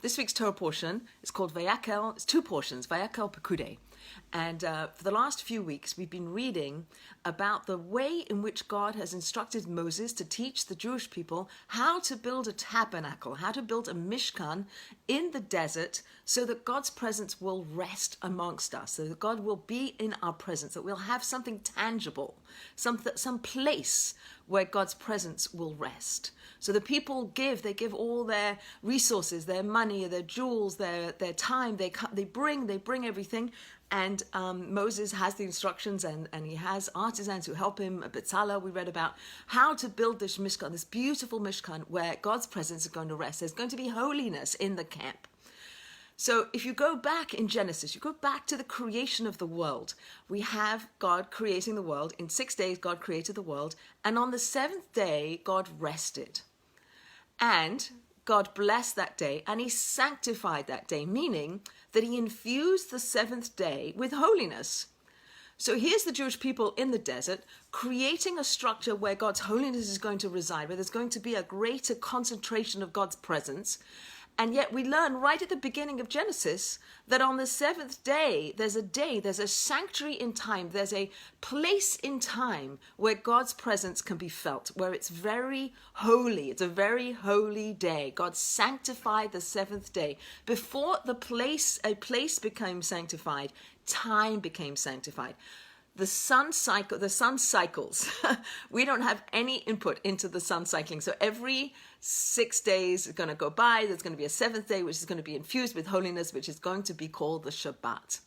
This week's Torah portion is called Vayakhel. It's two portions, Vayakhel, Pekudei. And for the last few weeks, we've been reading about the way in which God has instructed Moses to teach the Jewish people how to build a tabernacle, how to build a mishkan in the desert so that God's presence will rest amongst us, so that God will be in our presence, that we'll have something tangible, some place where God's presence will rest. So the people they give all their resources, their money, their jewels, their time, they bring everything. And Moses has the instructions and he has artisans who help him. Betzalel, we read about how to build this mishkan, this beautiful mishkan where God's presence is going to rest. There's going to be holiness in the camp. So if you go back in Genesis, you go back to the creation of the world. We have God creating the world. In 6 days, God created the world. And on the seventh day, God rested. And God blessed that day and he sanctified that day, meaning that he infused the seventh day with holiness. So here's the Jewish people in the desert creating a structure where God's holiness is going to reside, where there's going to be a greater concentration of God's presence. And yet we learn right at the beginning of Genesis that on the seventh day, there's a sanctuary in time, there's a place in time where God's presence can be felt, where it's very holy. It's a very holy day. God sanctified the seventh day. Before a place became sanctified, time became sanctified. The sun cycles. We don't have any input into the sun cycling. So every 6 days is going to go by. There's going to be a seventh day, which is going to be infused with holiness, which is going to be called the Shabbat.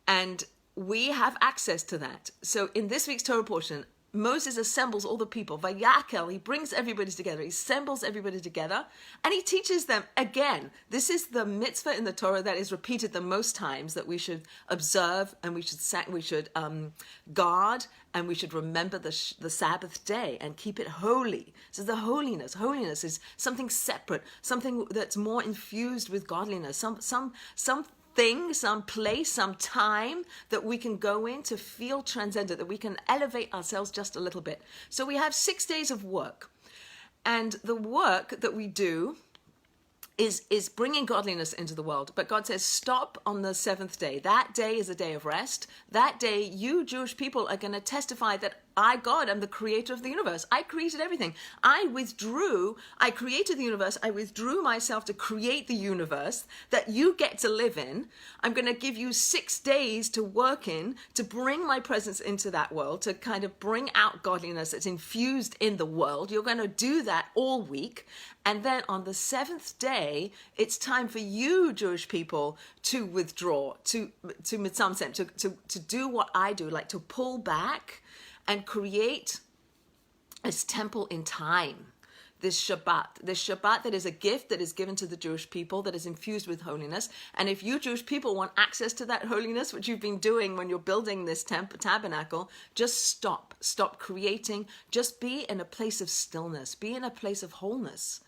And we have access to that. So in this week's Torah portion, Moses assembles all the people. Vayakhel, he brings everybody together. He assembles everybody together and he teaches them again. This is the mitzvah in the Torah that is repeated the most times, that we should observe and we should guard and we should remember the Sabbath day and keep it holy. So the holiness is something separate, something that's more infused with godliness, some place, some time that we can go in to feel transcendent, that we can elevate ourselves just a little bit. So we have 6 days of work. And the work that we do is bringing godliness into the world. But God says, stop on the seventh day. That day is a day of rest. That day, you Jewish people are going to testify that I, God, am the creator of the universe. I created everything. I created the universe. I withdrew myself to create the universe that you get to live in. I'm going to give you 6 days to work in, to bring my presence into that world, to kind of bring out godliness that's infused in the world. You're going to do that all week. And then on the seventh day, it's time for you, Jewish people, to withdraw, to do what I do, like to pull back and create this temple in time, this Shabbat that is a gift that is given to the Jewish people, that is infused with holiness. And if you Jewish people want access to that holiness, which you've been doing when you're building this tabernacle, just stop creating, just be in a place of stillness, be in a place of wholeness,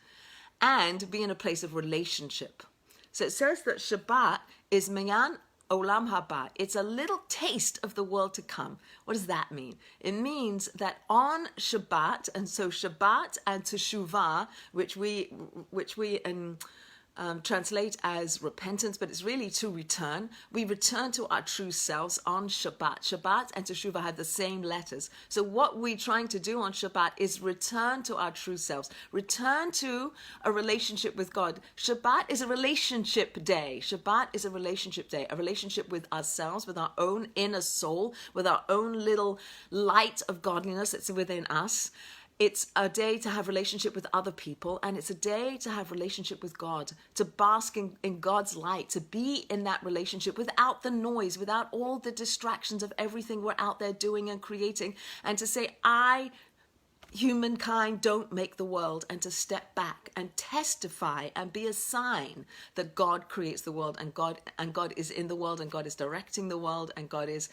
and be in a place of relationship. So it says that Shabbat is Mayan Olam Haba. It's a little taste of the world to come. What does that mean? It means that on Shabbat, and so Shabbat and Teshuvah, which we translate as repentance, but it's really to return. We return to our true selves on Shabbat. Shabbat and Teshuvah have the same letters. So what we're trying to do on Shabbat is return to our true selves, return to a relationship with God. Shabbat is a relationship day. Shabbat is a relationship day, a relationship with ourselves, with our own inner soul, with our own little light of godliness that's within us. It's a day to have relationship with other people, and it's a day to have relationship with God, to bask in God's light, to be in that relationship without the noise, without all the distractions of everything we're out there doing and creating, and to say, humankind don't make the world, and to step back and testify and be a sign that God creates the world, and God is in the world, and God is directing the world, and God is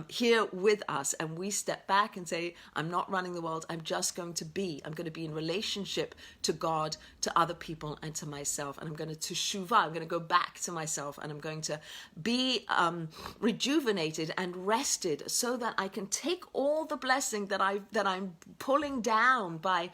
here with us. And we step back and say, I'm not running the world, I'm going to be in relationship to God, to other people, and to myself. And I'm going to teshuvah, I'm going to go back to myself, and I'm going to be rejuvenated and rested so that I can take all the blessing that I'm pulling down by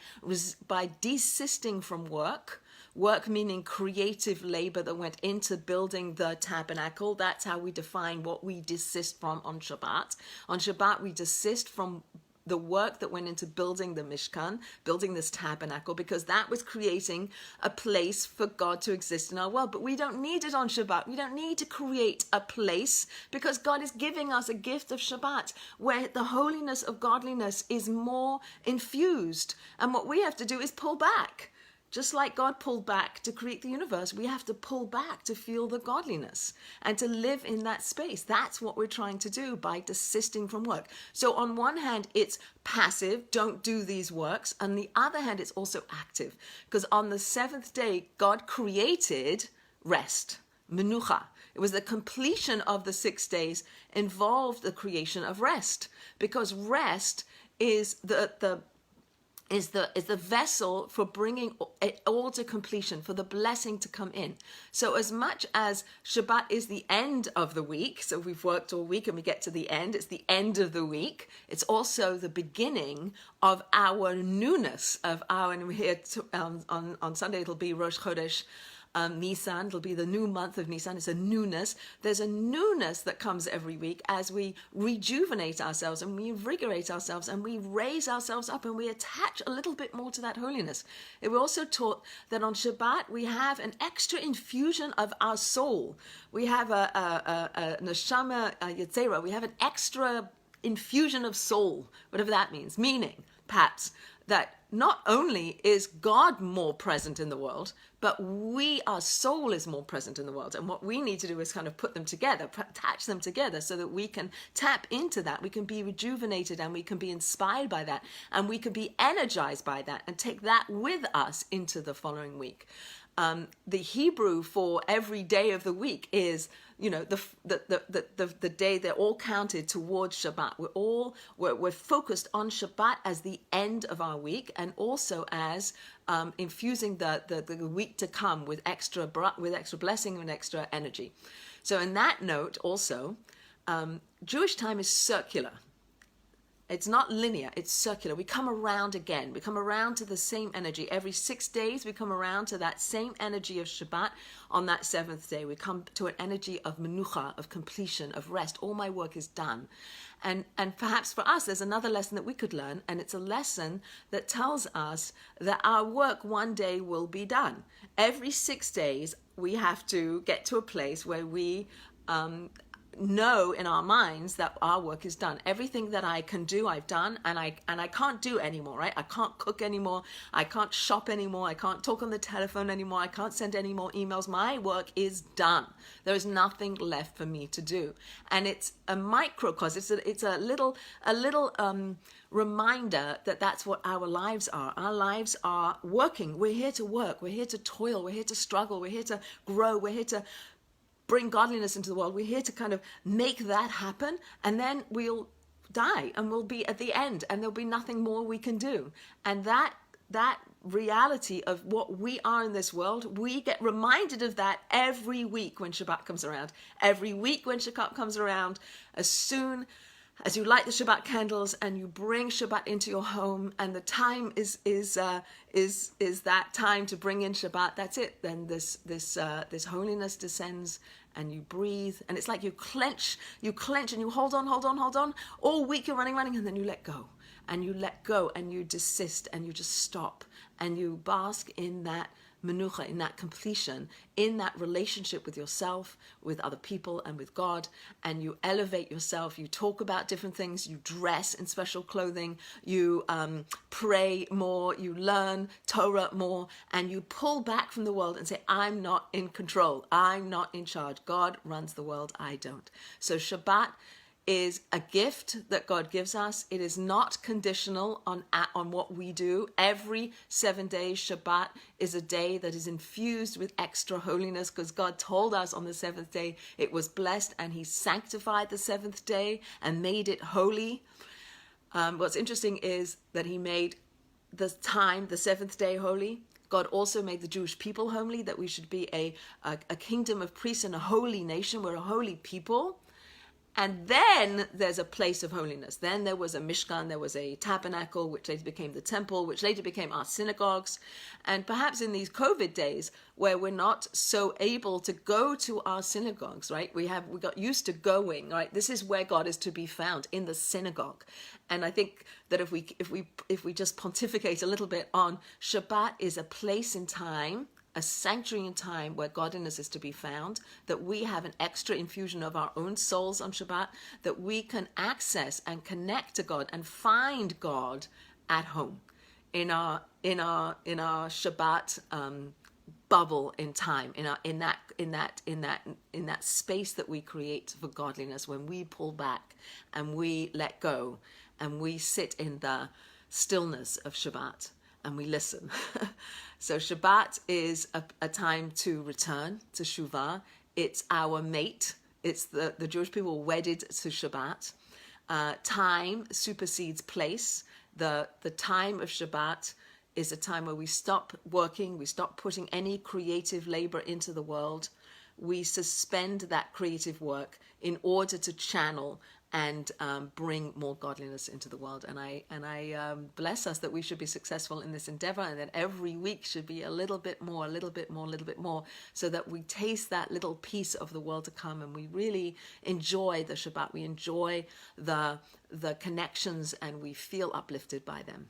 desisting from work, Work meaning creative labor that went into building the tabernacle. That's how we define what we desist from on Shabbat. On Shabbat, we desist from the work that went into building the Mishkan, building this tabernacle, because that was creating a place for God to exist in our world. But we don't need it on Shabbat. We don't need to create a place, because God is giving us a gift of Shabbat where the holiness of godliness is more infused. And what we have to do is pull back. Just like God pulled back to create the universe, we have to pull back to feel the godliness and to live in that space. That's what we're trying to do by desisting from work. So on one hand, it's passive, don't do these works. On the other hand, it's also active, because on the seventh day, God created rest, menucha. It was the completion of the 6 days involved the creation of rest, because rest is the vessel for bringing it all to completion, for the blessing to come in. So as much as Shabbat is the end of the week, so we've worked all week and we get to the end, it's the end of the week, it's also the beginning of our newness, of our, and we're here on Sunday, it'll be Rosh Chodesh, Nisan. It'll be the new month of Nisan. It's a newness. There's a newness that comes every week as we rejuvenate ourselves and we invigorate ourselves and we raise ourselves up and we attach a little bit more to that holiness. We're also taught that on Shabbat we have an extra infusion of our soul. We have a neshama yetzera. We have an extra infusion of soul, whatever that means. Meaning, perhaps, that not only is God more present in the world, but our soul is more present in the world. And what we need to do is kind of put them together, attach them together so that we can tap into that. We can be rejuvenated and we can be inspired by that. And we can be energized by that and take that with us into the following week. The Hebrew for every day of the week is, the day they're all counted towards Shabbat. We're focused on Shabbat as the end of our week, and also as infusing the week to come with extra blessing and extra energy. So in that note, also, Jewish time is circular. It's not linear, it's circular. We come around again. We come around to the same energy. Every 6 days, we come around to that same energy of Shabbat. On that seventh day, we come to an energy of menucha, of completion, of rest. All my work is done. And perhaps for us, there's another lesson that we could learn, and it's a lesson that tells us that our work one day will be done. Every 6 days, we have to get to a place where we know in our minds that our work is done. Everything that I can do, I've done, and I can't do anymore, right? I can't cook anymore. I can't shop anymore. I can't talk on the telephone anymore. I can't send any more emails. My work is done. There is nothing left for me to do. And it's a microcosm. It's a little reminder that that's what our lives are. Our lives are working. We're here to work. We're here to toil. We're here to struggle. We're here to grow. We're here to bring godliness into the world. We're here to kind of make that happen, and then we'll die and we'll be at the end and there'll be nothing more we can do. And that reality of what we are in this world, we get reminded of that every week when Shabbat comes around. Every week when Shabbat comes around, as soon as you light the Shabbat candles and you bring Shabbat into your home, and the time is that time to bring in Shabbat. That's it. Then this holiness descends, and you breathe, and it's like you clench, and you hold on. All week you're running, and then you let go, and you desist, and you just stop, and you bask in that menucha, in that completion, in that relationship with yourself, with other people, and with God. And you elevate yourself. You talk about different things. You dress in special clothing. You pray more. You learn Torah more. And you pull back from the world and say, I'm not in control. I'm not in charge. God runs the world. I don't. So Shabbat is a gift that God gives us. It is not conditional on what we do. Every 7 days, Shabbat is a day that is infused with extra holiness, because God told us on the seventh day it was blessed, and he sanctified the seventh day and made it holy. What's interesting is that he made the seventh day holy. God also made the Jewish people holy, that we should be a kingdom of priests and a holy nation. We're a holy people. And then there's a place of holiness. Then there was a Mishkan, there was a tabernacle, which later became the temple, which later became our synagogues. And perhaps in these COVID days, where we're not so able to go to our synagogues, right? We got used to going, right? This is where God is to be found, in the synagogue. And I think that if we just pontificate a little bit on Shabbat is a place in time, a sanctuary in time where godliness is to be found, that we have an extra infusion of our own souls on Shabbat, that we can access and connect to God and find God at home in our Shabbat bubble in time, in that space that we create for godliness, when we pull back and we let go and we sit in the stillness of Shabbat and we listen. So Shabbat is a time to return to Shuvah. It's our mate. It's the Jewish people wedded to Shabbat. Time supersedes place. The time of Shabbat is a time where we stop working, we stop putting any creative labor into the world. We suspend that creative work in order to channel and bring more godliness into the world. And I bless us that we should be successful in this endeavor, and that every week should be a little bit more, so that we taste that little piece of the world to come, and we really enjoy the Shabbat. We enjoy the connections, and we feel uplifted by them.